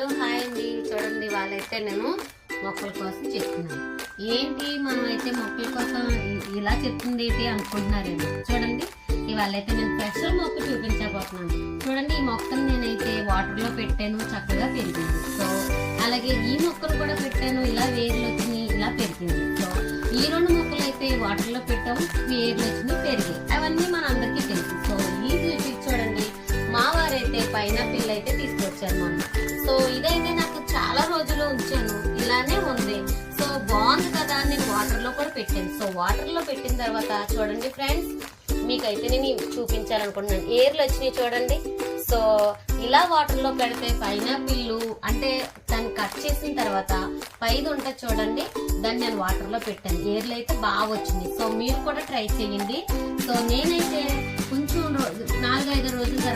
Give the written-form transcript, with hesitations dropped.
Hello hi అండి. చూడండి వాళ్ళైతే నేను మొక్కల కోసం చెప్తున్నాను. ఏంటి మనమైతే మొక్కల కోసం ఇలా చెప్తుంది ఏంటి అనుకుంటున్నారేమో. చూడండి ఇవాళైతే నేను స్పెషల్ మొక్క చూపించబోతున్నాను. చూడండి ఈ మొక్కను నేనైతే వాటర్ లో పెట్టాను, చక్కగా పెరిగింది. సో అలాగే ఈ మొక్కను కూడా పెట్టాను, ఇలా వేర్లు వచ్చినాయి, ఇలా పెరిగింది. సో ఈ రెండు మొక్కలు అయితే వాటర్ లో పెట్టాము, వేర్లు వచ్చినాయి, పెరిగాయి. అవన్నీ మన అందరికీ తెలుసు. సో ఈ చూడండి మా వారైతే పైనాపిల్ అయితే తీసుకొచ్చారు మొన్న. సో ఇదైతే నాకు చాలా రోజులు ఉంచాను, ఇలానే ఉంది. సో బాగుంది కదా అని నేను వాటర్ లో కూడా పెట్టాను. సో వాటర్ లో పెట్టిన తర్వాత చూడండి ఫ్రెండ్స్, మీకైతే నేను చూపించాలనుకుంటున్నాను. ఏర్లు వచ్చినాయి చూడండి. సో ఇలా వాటర్ లో పెడితే పైనాపిల్ అంటే దాన్ని కట్ చేసిన తర్వాత పైది ఉంటుంది చూడండి, దాన్ని నేను వాటర్ లో పెట్టాను. ఏర్లు అయితే బాగా వచ్చినాయి. సో మీరు కూడా ట్రై చేయండి. సో నేనైతే కొంచెం 4-5 రోజుల తర్వాత